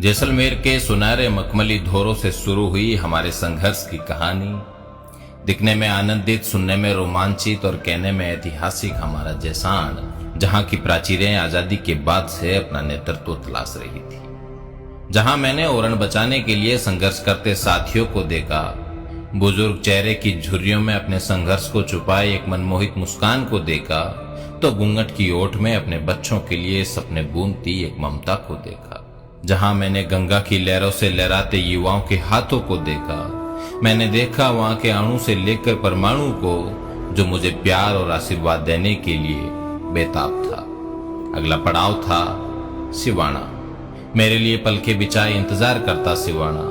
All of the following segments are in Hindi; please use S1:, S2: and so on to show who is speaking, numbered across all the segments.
S1: जैसलमेर के सुनहरे मखमली धोरों से शुरू हुई हमारे संघर्ष की कहानी, दिखने में आनंदित, सुनने में रोमांचित और कहने में ऐतिहासिक हमारा जैसान, जहां की प्राचीरें आजादी के बाद से अपना नेतृत्व तलाश रही थी, जहां मैंने ओरण बचाने के लिए संघर्ष करते साथियों को देखा, बुजुर्ग चेहरे की झुर्रियों में अपने संघर्ष को छुपाए एक मनमोहित मुस्कान को देखा, तो घूंघट की ओट में अपने बच्चों के लिए सपने बूंदती एक ममता को देखा। जहां मैंने गंगा की लहरों से लहराते युवाओं के हाथों को देखा, मैंने देखा वहां के अणु से लेकर परमाणु को, जो मुझे प्यार और आशीर्वाद देने के लिए बेताब था। अगला पड़ाव था सिवाना। मेरे लिए पलके बिछाए इंतजार करता सिवाना।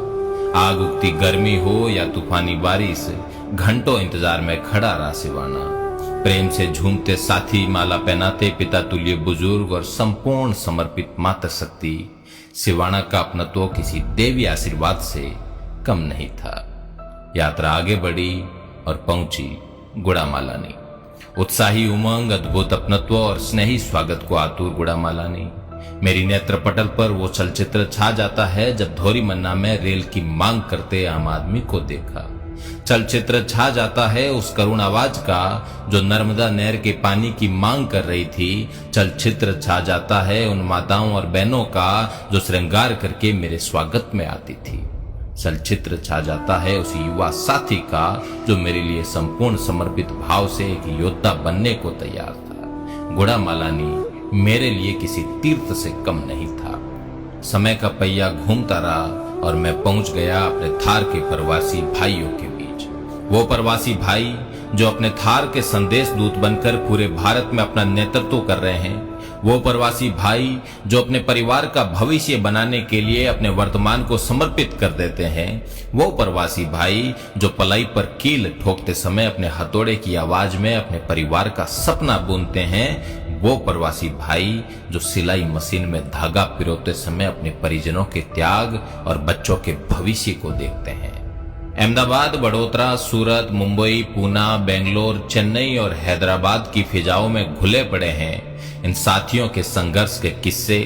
S1: आग उगती गर्मी हो या तूफानी बारिश, घंटों इंतजार में खड़ा रहा सिवाना। प्रेम से झूमते साथी, माला पहनाते पिता तुल्य बुजुर्ग और संपूर्ण समर्पित मातृशक्ति, सिवाना का अपनत्व किसी देवी आशीर्वाद से कम नहीं था। यात्रा आगे बढ़ी और पहुंची गुड़ामालानी। उत्साही उमंग, अद्भुत अपनत्व और स्नेही स्वागत को आतुर गुड़ामालानी। मेरी नेत्र पटल पर वो चलचित्र छा जाता है जब धोरी मन्ना में रेल की मांग करते आम आदमी को देखा। चलचित्र छा जाता है उस करुण आवाज का जो नर्मदा नहर के पानी की मांग कर रही थी। चलचित्र छा जाता है उन माताओं और बहनों का जो श्रृंगार करके मेरे स्वागत में आती थी। चलचित्र छा जाता है उस युवा साथी का जो मेरे लिए संपूर्ण समर्पित भाव से एक योद्धा बनने को तैयार था। गुड़ामालानी मेरे लिए किसी तीर्थ से कम नहीं था। समय का पहिया घूमता रहा और मैं पहुंच गया अपने थार के प्रवासी भाइयों के बीच। वो प्रवासी भाई जो अपने थार के संदेश दूत बनकर पूरे भारत में अपना नेतृत्व कर रहे हैं। वो प्रवासी भाई जो अपने परिवार का भविष्य बनाने के लिए अपने वर्तमान को समर्पित कर देते हैं। वो प्रवासी भाई जो पलाई पर कील ठोकते समय अपने हथौड़े की आवाज में अपने परिवार का सपना बुनते हैं। वो प्रवासी भाई जो सिलाई मशीन में धागा पिरोते समय अपने परिजनों के त्याग और बच्चों के भविष्य को देखते हैं। अहमदाबाद, बड़ोदरा, सूरत, मुंबई, पूना, बेंगलोर, चेन्नई और हैदराबाद की फिजाओं में घुले पड़े हैं इन साथियों के संघर्ष के किस्से,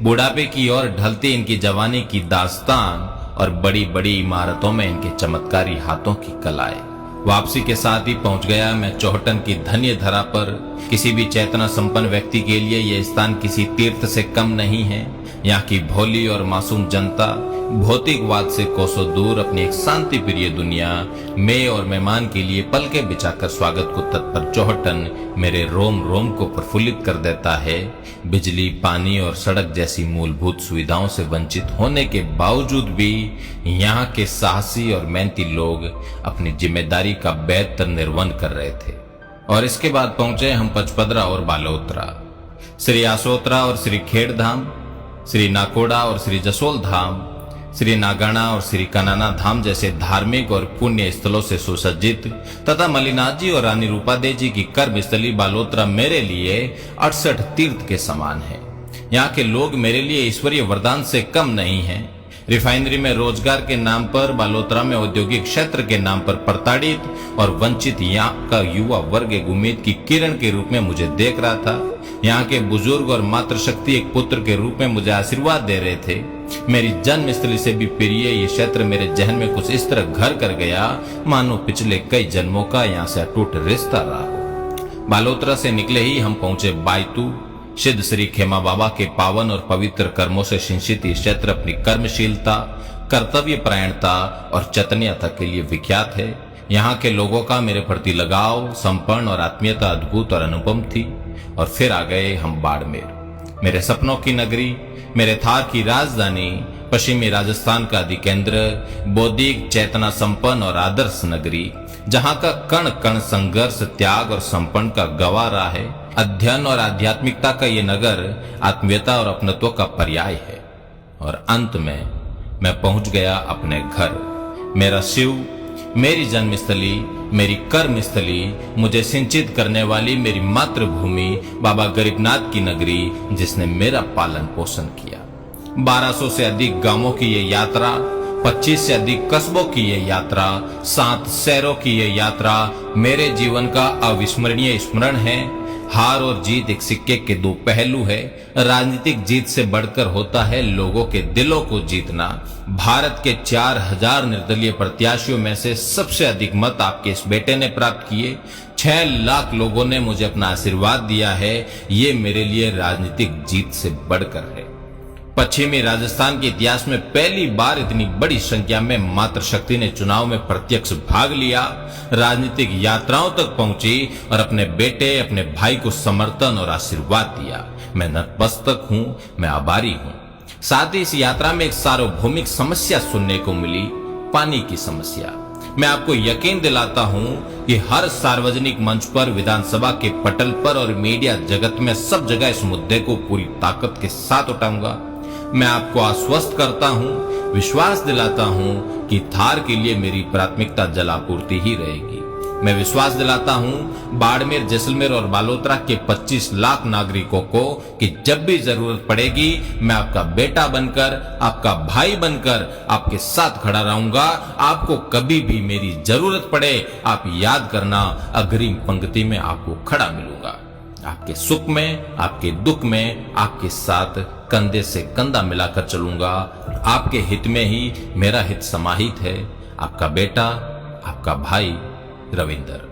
S1: बुढ़ापे की ओर ढलती इनकी जवानी की दास्तान और बड़ी बड़ी इमारतों में इनके चमत्कारी हाथों की कलाएं। वापसी के साथ ही पहुंच गया मैं चौहटन की धन्य धरा पर। किसी भी चेतना संपन्न व्यक्ति के लिए यह स्थान किसी तीर्थ से कम नहीं है। यहाँ की भोली और मासूम जनता भौतिकवाद से कोसों दूर अपनी एक शांति प्रिय दुनिया में और मेहमान के लिए पलके बिछाकर स्वागत को तत्पर चौहटन मेरे रोम रोम को प्रफुल्लित कर देता है। बिजली, पानी और सड़क जैसी मूलभूत सुविधाओं से वंचित होने के बावजूद भी यहाँ के साहसी और मेहनती लोग अपनी जिम्मेदारी का बेहतर निर्वहन कर रहे थे। और इसके बाद पहुंचे हम पचपदरा और बालोतरा, श्री आसोतरा और श्री खेड़धाम, श्री नाकोड़ा और श्री जसोल धाम, श्री नागाना और श्री कनाना धाम जैसे धार्मिक और पुण्य स्थलों से सुसज्जित तथा मलिनाथ जी और रानी रूपादेवी जी की कर्मस्थली बालोतरा मेरे लिए 68 तीर्थ के समान है। यहाँ के लोग मेरे लिए ईश्वरीय वरदान से कम नहीं हैं। रिफाइनरी में रोजगार के नाम पर, बालोतरा में औद्योगिक क्षेत्र के नाम पर प्रताड़ित और वंचित यहाँ का युवा वर्ग एक उम्मीद की किरण के रूप में मुझे देख रहा था। यहाँ के बुजुर्ग और मातृशक्ति एक पुत्र के रूप में मुझे आशीर्वाद दे रहे थे। मेरी जन्मस्थली से भी प्रिय ये क्षेत्र मेरे जहन में कुछ इस तरह घर कर गया मानो पिछले कई जन्मों का यहाँ से अटूट रिश्ता रहा हो। बालोतरा से निकले ही हम पहुंचे बायतू। सिद्ध श्री खेमा बाबा के पावन और पवित्र कर्मों से सिंचित ये क्षेत्र अपनी कर्मशीलता, कर्तव्य परायणता और चैतन्यता के लिए विख्यात है। यहाँ के लोगों का मेरे प्रति लगाव, संपन्न और आत्मीयता अद्भुत और अनुपम थी। और फिर आ गए हम बाड़मेर, मेरे सपनों की नगरी, मेरे थार की राजधानी, पश्चिमी राजस्थान का अधिकेंद्र, बौद्धिक, चेतना संपन्न और आदर्श नगरी, जहाँ का कण कण संघर्ष, त्याग और संपन्न का गवाह रहा है। अध्ययन और आध्यात्मिकता का ये नगर आत्मीयता और अपनत्व का पर्याय है। और अंत में मैं पहुंच गया अपने घर, मेरा शिव, मेरी जन्मस्थली, मेरी कर्मस्थली, मुझे सिंचित करने वाली मेरी मातृभूमि, बाबा गरीबनाथ की नगरी जिसने मेरा पालन पोषण किया। 1200 से अधिक गांवों की ये यात्रा, 25 से अधिक कस्बों की ये यात्रा, 7 शहरों की ये यात्रा मेरे जीवन का अविस्मरणीय स्मरण है। हार और जीत एक सिक्के के दो पहलू है। राजनीतिक जीत से बढ़कर होता है लोगों के दिलों को जीतना। भारत के 4000 निर्दलीय प्रत्याशियों में से सबसे अधिक मत आपके इस बेटे ने प्राप्त किए। 6 लाख लोगों ने मुझे अपना आशीर्वाद दिया है। ये मेरे लिए राजनीतिक जीत से बढ़कर है। पश्चिमी राजस्थान के इतिहास में पहली बार इतनी बड़ी संख्या में मातृशक्ति ने चुनाव में प्रत्यक्ष भाग लिया, राजनीतिक यात्राओं तक पहुंची और अपने बेटे, अपने भाई को समर्थन और आशीर्वाद दिया। मैं नतमस्तक हूं, मैं आभारी हूं। साथ ही इस यात्रा में एक सार्वभौमिक समस्या सुनने को मिली, पानी की समस्या। मैं आपको यकीन दिलाता हूं कि हर सार्वजनिक मंच पर, विधानसभा के पटल पर और मीडिया जगत में सब जगह इस मुद्दे को पूरी ताकत के साथ उठाऊंगा। मैं आपको आश्वस्त करता हूं, विश्वास दिलाता हूं कि थार के लिए मेरी प्राथमिकता जल आपूर्ति ही रहेगी। मैं विश्वास दिलाता हूं बाड़मेर, जैसलमेर और बालोतरा के 25 लाख नागरिकों को कि जब भी जरूरत पड़ेगी मैं आपका बेटा बनकर, आपका भाई बनकर आपके साथ खड़ा रहूंगा। आपको कभी भी मेरी जरूरत पड़े, आप याद करना, अग्रिम पंक्ति में आपको खड़ा मिलूंगा। आपके सुख में, आपके दुख में आपके साथ कंधे से कंधा मिलाकर चलूंगा। आपके हित में ही मेरा हित समाहित है। आपका बेटा, आपका भाई रविंदर।